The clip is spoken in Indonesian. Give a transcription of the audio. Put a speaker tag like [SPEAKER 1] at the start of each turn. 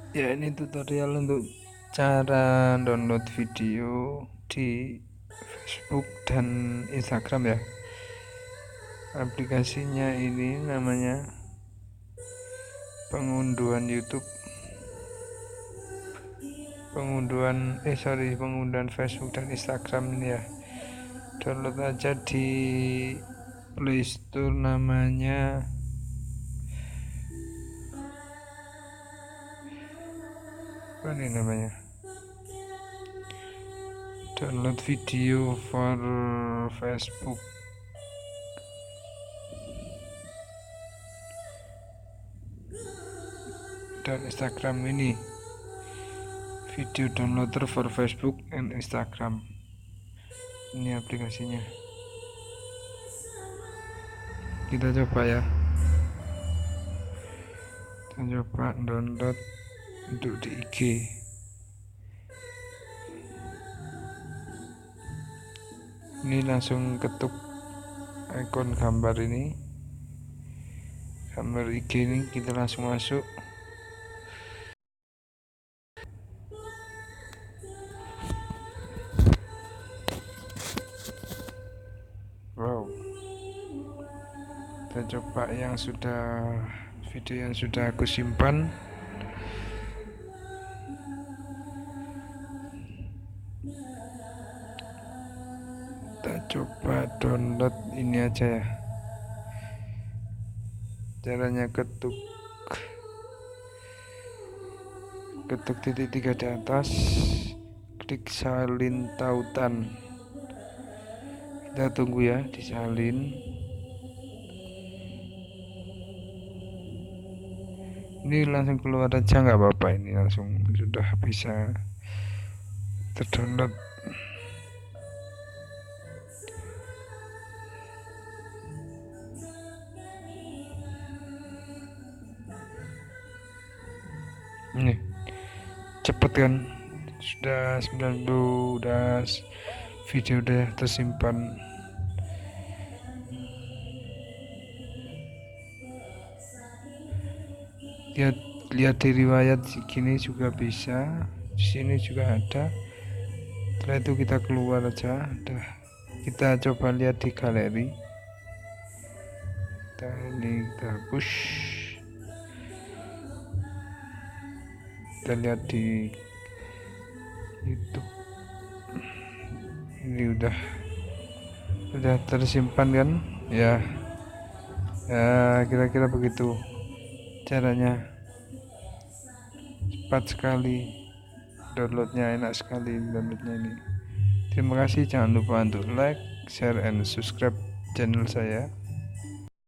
[SPEAKER 1] Ya, ini tutorial untuk cara download video di Facebook dan Instagram ya. Aplikasinya ini namanya pengunduhan YouTube, pengunduhan Facebook dan Instagram ini ya. Download aja di Play Store, namanya apa nih namanya? Download video for Facebook dan Instagram ini. Video downloader for Facebook and Instagram. Ini aplikasinya. Kita coba ya. Kita coba download untuk di IG. Ini langsung ketuk ikon gambar ini, gambar IG ini, kita langsung masuk. Wow, kita coba video yang sudah aku simpan. Kita coba download ini aja ya. Caranya ketuk titik 3 di atas, klik salin tautan. Kita tunggu ya, disalin. Ini langsung keluar aja, nggak apa-apa, ini langsung sudah bisa terdownload. Ini cepet kan, sudah 90, udah video udah tersimpan. Lihat di riwayat gini juga bisa, di sini juga ada. Setelah itu kita keluar aja, udah kita coba lihat di galeri. Ini kita hapus, kita lihat di YouTube. Ini udah tersimpan kan ya. Kira-kira begitu caranya. Cepat sekali downloadnya, enak sekali downloadnya ini. Terima kasih, jangan lupa untuk like, share, and subscribe channel saya.